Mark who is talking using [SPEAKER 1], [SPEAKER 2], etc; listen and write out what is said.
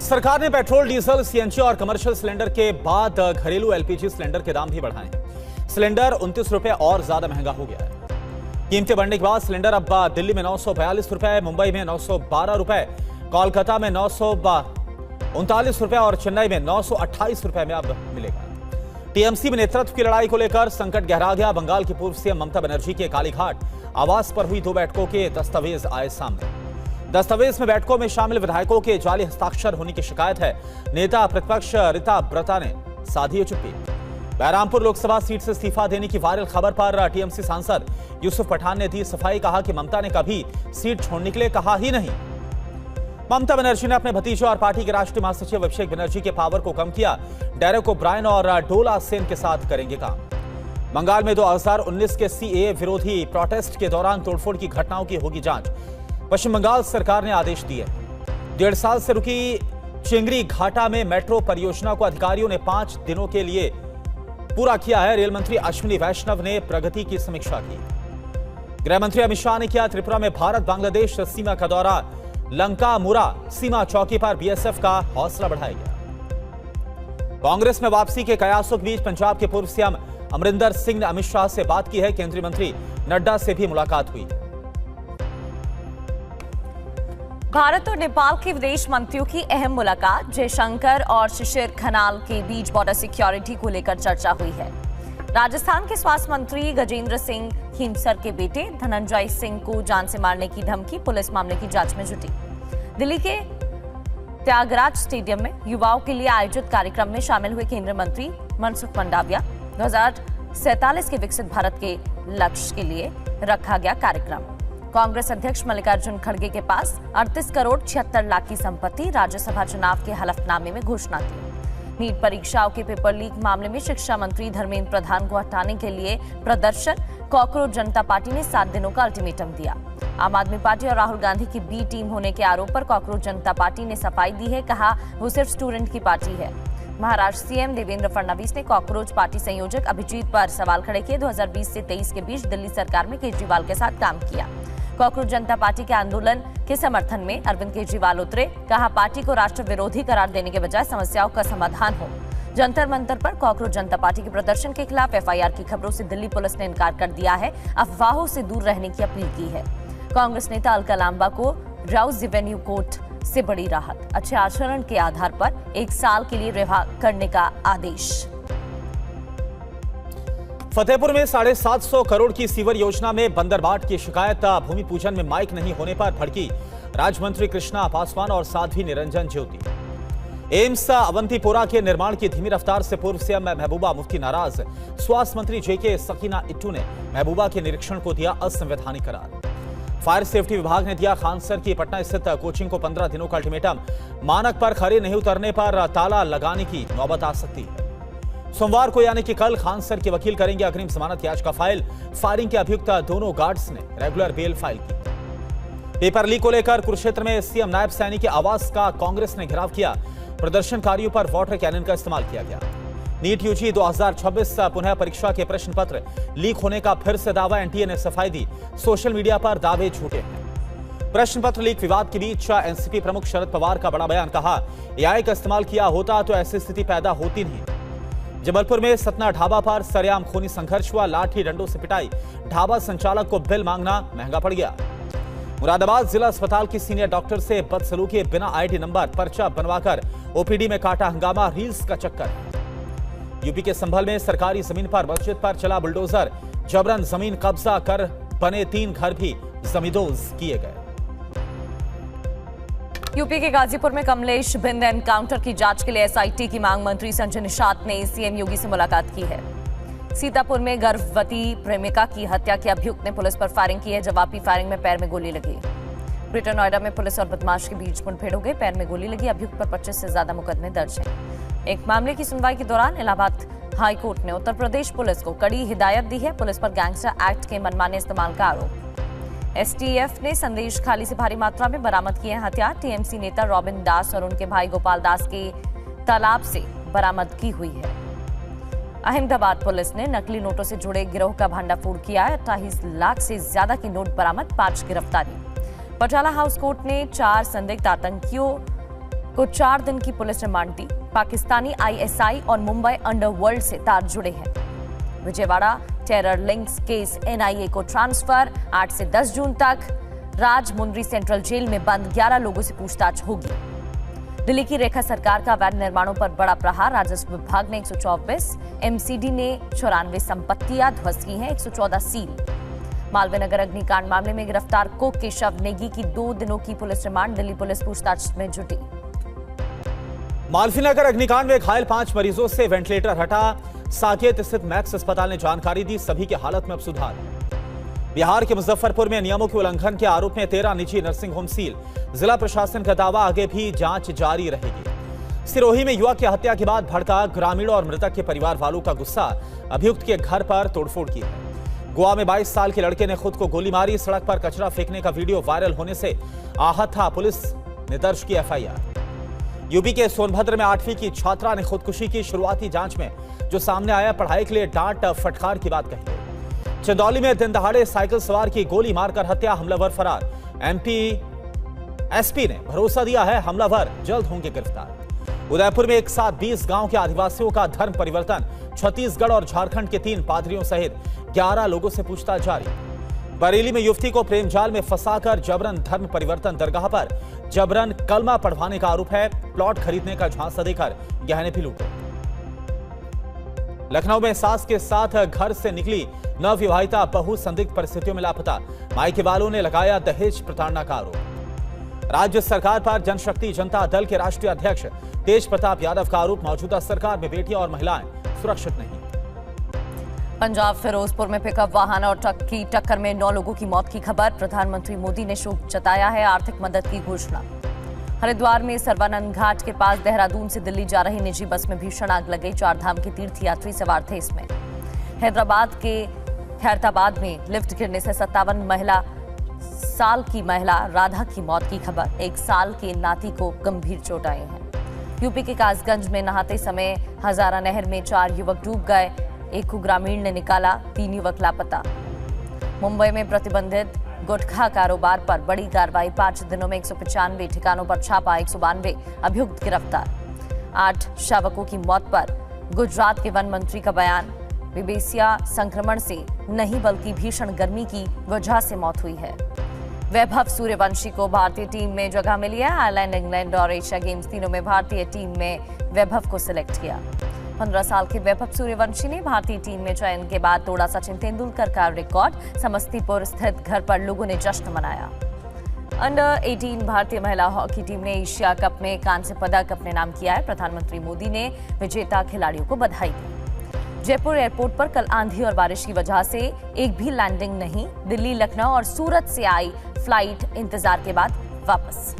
[SPEAKER 1] सरकार ने petrol, diesel, CNG और कमर्शियल सिलेंडर के बाद घरेलू एलपीजी सिलेंडर के दाम भी बढ़ाए हैं। सिलेंडर 29 रुपए और ज्यादा महंगा हो गया है। कीमतें बढ़ने के बाद सिलेंडर अब दिल्ली में 942 रुपए, मुंबई में 912 रुपए, कोलकाता में 939 रुपए और चेन्नई में 928 रुपए में अब मिलेगा। टीएमसी में नेतृत्व की लड़ाई को लेकर संकट गहरा गया। बंगाल की पूर्व सीएम ममता बनर्जी के कालीघाट आवास पर हुई 2 बैठकों के दस्तावेज आए सामने। दस्तावेज में बैठकों में शामिल विधायकों के जाली हस्ताक्षर होने की शिकायत है। नेता प्रतिपक्ष रीता ब्रता ने साधी चुप्पी। बहरामपुर लोकसभा सीट से इस्तीफा देने की वायरल खबर पर टीएमसी सांसद यूसुफ पठान ने दी सफाई। कहा कि ममता ने कभी सीट छोड़ने के लिए कहा ही नहीं। ममता बनर्जी ने अपने भतीजे और पार्टी के राष्ट्रीय महासचिव अभिषेक बनर्जी के पावर को कम किया। डेरेक ओब्रायन और डोला सेन के साथ करेंगे काम। बंगाल में 2019 के सीएए विरोधी प्रोटेस्ट के दौरान तोड़फोड़ की घटनाओं की होगी जांच। पश्चिम बंगाल सरकार ने आदेश दिए। 1.5 साल से रुकी चिंगरी घाटा में मेट्रो परियोजना को अधिकारियों ने 5 दिनों के लिए पूरा किया है। रेल मंत्री अश्विनी वैष्णव ने प्रगति की समीक्षा की। गृह मंत्री अमित शाह ने किया त्रिपुरा में भारत बांग्लादेश सीमा का दौरा। लंका मुरा सीमा चौकी पर बीएसएफ का हौसला बढ़ाया गया। कांग्रेस में वापसी के कयासों के बीच पंजाब के पूर्व सीएम अमरिंदर सिंह ने अमित शाह से बात की है। केंद्रीय मंत्री नड्डा से भी मुलाकात हुई।
[SPEAKER 2] भारत और नेपाल के विदेश मंत्रियों की अहम मुलाकात। जयशंकर और शिशिर खनाल के बीच बॉर्डर सिक्योरिटी को लेकर चर्चा हुई है। राजस्थान के स्वास्थ्य मंत्री गजेंद्र सिंह खीमसर के बेटे धनंजय सिंह को जान से मारने की धमकी, पुलिस मामले की जांच में जुटी। दिल्ली के त्यागराज स्टेडियम में युवाओं के लिए आयोजित कार्यक्रम में शामिल हुए केंद्रीय मंत्री मनसुख मंडाविया। 2047 के विकसित भारत के लक्ष्य के लिए रखा गया कार्यक्रम। कांग्रेस अध्यक्ष मल्लिकार्जुन खड़गे के पास 38 करोड़ 76 लाख की संपत्ति, राज्यसभा चुनाव के हलफनामे में घोषणा की। नीट परीक्षाओं के पेपर लीक मामले में शिक्षा मंत्री धर्मेंद्र प्रधान को हटाने के लिए प्रदर्शन। कॉकरोच जनता पार्टी ने 7 दिनों का अल्टीमेटम दिया। आम आदमी पार्टी और राहुल गांधी की बी टीम होने के आरोप पर कॉकरोच जनता पार्टी ने सफाई दी है। कहा वो सिर्फ स्टूडेंट की पार्टी है। महाराष्ट्र सीएम देवेंद्र फडणवीस ने कॉकरोच पार्टी संयोजक अभिजीत पर सवाल खड़े किए। 2020 से 23 के बीच दिल्ली सरकार में केजरीवाल के साथ काम किया। कॉकरोच जनता पार्टी के आंदोलन के समर्थन में अरविंद केजरीवाल उतरे। कहा पार्टी को राष्ट्र विरोधी करार देने के बजाय समस्याओं का समाधान हो। जंतर मंतर पर कॉकरोच जनता पार्टी के प्रदर्शन के खिलाफ एफआईआर की खबरों से दिल्ली पुलिस ने इनकार कर दिया है। अफवाहों से दूर रहने की अपील की है। कांग्रेस नेता अलका लांबा को राउज रेवेन्यू कोर्ट से बड़ी राहत। अच्छे आचरण के आधार पर 1 साल के लिए रिहा करने का आदेश।
[SPEAKER 1] फतेहपुर में 750 करोड़ की सीवर योजना में बंदरबाट की शिकायत। भूमि पूजन में माइक नहीं होने पर भड़की राज्य मंत्री कृष्णा पासवान और साध्वी निरंजन ज्योति। एम्स अवंतीपोरा के निर्माण की धीमी रफ्तार से पूर्व सीएम महबूबा मुफ्ती नाराज। स्वास्थ्य मंत्री जेके सकीना इट्टू ने महबूबा के निरीक्षण को दिया असंवैधानिक करार। फायर सेफ्टी विभाग ने दिया खानसर की पटना स्थित कोचिंग को 15 दिनों का अल्टीमेटम। मानक पर खरे नहीं उतरने पर ताला लगाने की नौबत आ सकती है। सोमवार को यानी कि कल खानसर के वकील करेंगे अग्रिम जमानत याचिका फाइल। फायरिंग के अभियुक्त दोनों गार्ड्स ने रेगुलर बेल फाइल की। पेपर लीक को लेकर कुरुक्षेत्र में सीएम नायब सैनी के आवास का कांग्रेस ने घेराव किया। प्रदर्शनकारियों पर वाटर कैनन का इस्तेमाल किया गया। नीट यूजी 2026 पुनः परीक्षा के प्रश्न पत्र लीक होने का फिर से दावा। एनटीए ने सफाई दी। सोशल मीडिया पर दावे झूठे हैं। प्रश्न पत्र लीक विवाद के बीच एनसीपी प्रमुख शरद पवार का बड़ा बयान। कहा एआई का इस्तेमाल किया होता तो ऐसी स्थिति पैदा होती नहीं। जबलपुर में सतना ढाबा पर सरेआम खूनी संघर्ष हुआ। लाठी डंडों से पिटाई। ढाबा संचालक को बिल मांगना महंगा पड़ गया। मुरादाबाद जिला अस्पताल की सीनियर डॉक्टर से बदसलूकी। बिना आईडी नंबर पर्चा बनवाकर ओपीडी में काटा हंगामा। रील्स का चक्कर। यूपी के संभल में सरकारी जमीन पर मस्जिद पर चला बुलडोजर। जबरन जमीन कब्जा कर बने 3 घर भी जमींदोज किए गए।
[SPEAKER 2] यूपी के गाजीपुर में कमलेश बिंद एनकाउंटर की जांच के लिए एसआईटी की मांग। मंत्री संजय निषाद ने सीएम योगी से मुलाकात की है। सीतापुर में गर्भवती प्रेमिका की हत्या के अभियुक्त ने पुलिस पर फायरिंग की है। जवाबी फायरिंग में पैर में गोली लगी। ग्रेटर नोएडा में पुलिस और बदमाश के बीच मुठभेड़ हो गई। पैर में गोली लगी। अभियुक्त पर 25 से ज्यादा मुकदमे दर्ज हैं। एक मामले की सुनवाई के दौरान इलाहाबाद हाई कोर्ट ने उत्तर प्रदेश पुलिस को कड़ी हिदायत दी है। पुलिस पर गैंगस्टर एक्ट के मनमाने इस्तेमाल का आरोप। एसटीएफ ने संदेश खाली से भारी मात्रा में बरामद किए हैं हथियार। टीएमसी नेता रॉबिन दास और उनके भाई गोपाल दास के तालाब से बरामदगी हुई है। अहमदाबाद पुलिस ने नकली नोटों से जुड़े गिरोह का भंडाफोड़ किया है। 28 लाख से ज्यादा के नोट बरामद, 5 गिरफ्तारी। पटियाला हाउस कोर्ट ने 4 संदिग्ध आतंकियों को 4 दिन की पुलिस रिमांड दी। पाकिस्तानी आईएसआई और मुंबई अंडरवर्ल्ड से तार जुड़े हैं। Vijayawada terror links case NIA को ट्रांसफर। 8 से 10 जून तक राजमुंद्री सेंट्रल जेल में बंद 11 लोगों से पूछताछ होगी। दिल्ली की रेखा सरकार का अवैध निर्माणों पर बड़ा प्रहार। राजस्व विभाग ने 124, एमसीडी ने 94 संपत्तियां ध्वस्त की हैं, 114 सील। मालवीय नगर अग्निकांड मामले में गिरफ्तार कोक के शव नेगी की 2 दिनों की पुलिस रिमांड। दिल्ली पुलिस पूछताछ में जुटी।
[SPEAKER 1] मालवीय नगर अग्निकांड में घायल 5 मरीजों से वेंटिलेटर हटा। साकेत स्थित मैक्स अस्पताल ने जानकारी दी, सभी की हालत में अब सुधार। बिहार के मुजफ्फरपुर में नियमों के उल्लंघन के आरोप में 13 निजी नर्सिंग होम सील। जिला प्रशासन का दावा, आगे भी जांच जारी रहेगी। सिरोही में युवक की हत्या के बाद भड़का ग्रामीणों और मृतक के परिवार वालों का गुस्सा। अभियुक्त के घर पर तोड़फोड़ की है। गोवा में 22 साल के लड़के ने खुद को गोली मारी। सड़क पर कचरा फेंकने का वीडियो वायरल होने से आहत था। पुलिस ने दर्ज की एफआईआर। यूपी के सोनभद्र में 8वीं की छात्रा ने खुदकुशी की। शुरुआती जांच में जो सामने आया, पढ़ाई के लिए डांट फटकार की बात कही। चंदौली में दिन दहाड़े साइकिल सवार की गोली मारकर हत्या, हमलावर फरार। एसपी ने भरोसा दिया है, हमलावर जल्द होंगे गिरफ्तार। उदयपुर में एक साथ 20 गांव के आदिवासियों का धर्म परिवर्तन। छत्तीसगढ़ और झारखंड के 3 पादरियों सहित 11 लोगों से पूछताछ जारी। बरेली में युवती को प्रेम जाल में फंसाकर जबरन धर्म परिवर्तन। दरगाह पर जबरन कलमा पढ़वाने का आरोप है। प्लॉट खरीदने का झांसा देकर गहने भी लूटे। लखनऊ में सास के साथ घर से निकली नवविवाहिता बहू संदिग्ध परिस्थितियों में लापता। मायके वालों ने लगाया दहेज प्रताड़ना का आरोप। राज्य सरकार पर जनशक्ति जनता दल के राष्ट्रीय अध्यक्ष तेज प्रताप यादव का आरोप, मौजूदा सरकार में बेटियां और महिलाएं सुरक्षित नहीं।
[SPEAKER 2] पंजाब फिरोजपुर में पिकअप वाहन और ट्रक की टक्कर में 9 लोगों की मौत की खबर। प्रधानमंत्री मोदी ने शोक जताया है, आर्थिक मदद की घोषणा। हरिद्वार में सर्वानंद घाट के पास देहरादून से दिल्ली जा रही निजी बस में भीषण आग लग गई। 4 धाम के तीर्थयात्री सवार थे इसमें। हैदराबाद के खैरताबाद में लिफ्ट गिरने से 57 साल की महिला राधा की मौत की खबर। 1 साल के नाती को गंभीर चोट आई है। यूपी के कासगंज में नहाते समय हजारा नहर में 4 युवक डूब गए। एक को ग्रामीण ने निकाला, 3 युवक लापता। मुंबई में प्रतिबंधित गुटखा कारोबार पर बड़ी कार्रवाई। 5 दिनों में 195 ठिकानों पर छापा, 192 अभियुक्त गिरफ्तार। 8 शावकों की मौत पर गुजरात के वन मंत्री का बयान। बेबेसिया संक्रमण से नहीं बल्कि भीषण गर्मी की वजह से मौत हुई है। वैभव सूर्यवंशी को भारतीय टीम में जगह मिली है। आयरलैंड, इंग्लैंड और एशिया गेम्स तीनों में भारतीय टीम में वैभव को सिलेक्ट किया। 15 साल के वैभव सूर्यवंशी ने भारतीय टीम में चयन के बाद तोड़ा सचिन तेंदुलकर का रिकॉर्ड। समस्तीपुर स्थित घर पर लोगों ने जश्न मनाया। अंडर 18 भारतीय महिला हॉकी टीम ने एशिया कप में कांस्य पदक अपने नाम किया है। प्रधानमंत्री मोदी ने विजेता खिलाड़ियों को बधाई दी। जयपुर एयरपोर्ट पर कल आंधी और बारिश की वजह से एक भी लैंडिंग नहीं। दिल्ली, लखनऊ और सूरत से आई फ्लाइट इंतजार के बाद वापस।